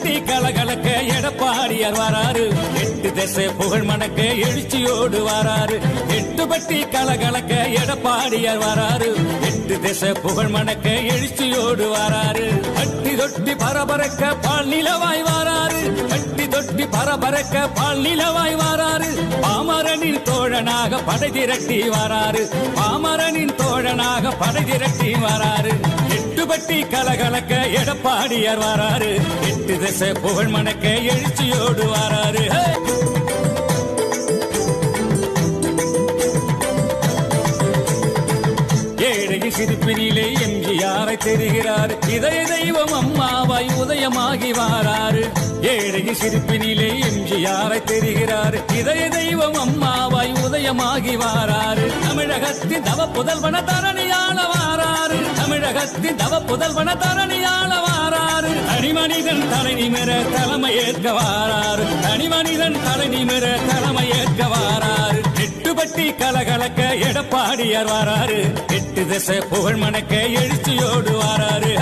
பட்டி கலகலக்க எடப்பாடியார் வராரு, 8 திசை புகழ் மணக்க எழுச்சியோடு வராரு. 8 பட்டி கலகலக்க எடப்பாடியார் வராரு, 8 திசை புகழ் மணக்க எழுச்சியோடு வராரு. பட்டி தொட்டி பரபரக்க பால் நிலவாய் வராரு, பட்டி தொட்டி பரபரக்க பால் நிலவாய் வராரு. பாமரனின் தோழனாக படை திரட்டி வராரு, பாமரனின் தோழனாக படை திரட்டி வராரு. 8 பட்டி கலகலக்க எடப்பாடியார் வராரு, 8 திசை புகழ் மணக்க எழுச்சியோடு வராரு. ஏழையின் சிரிப்பினிலே எம்ஜிஆரை தெரிகிறார், இதய தெய்வம் அம்மாவாய் உதயமாகி வாராரு. ஏழையின் சிரிப்பினிலே எம்ஜிஆரை தெரிகிறார், இதய தெய்வம் அம்மாவாய் உதயமாகி வாராரு. தமிழகத்தின் தவ புதல்வன தரணியாள வாராரு, தமிழகத்தின் தவ புதல்வன தரணியாள வாராரு. தனிமனிதன் தலை நிமிர தலைமை ஏற்க வாராரு, தனிமனிதன் தலை நிமிர தலைமை ஏற்க வாராரு. 8 பட்டி கலகலக்க எடப்பாடியார் வராரு, 8 திசை புகழ் மணக்க எழுச்சியோடு வாராரு.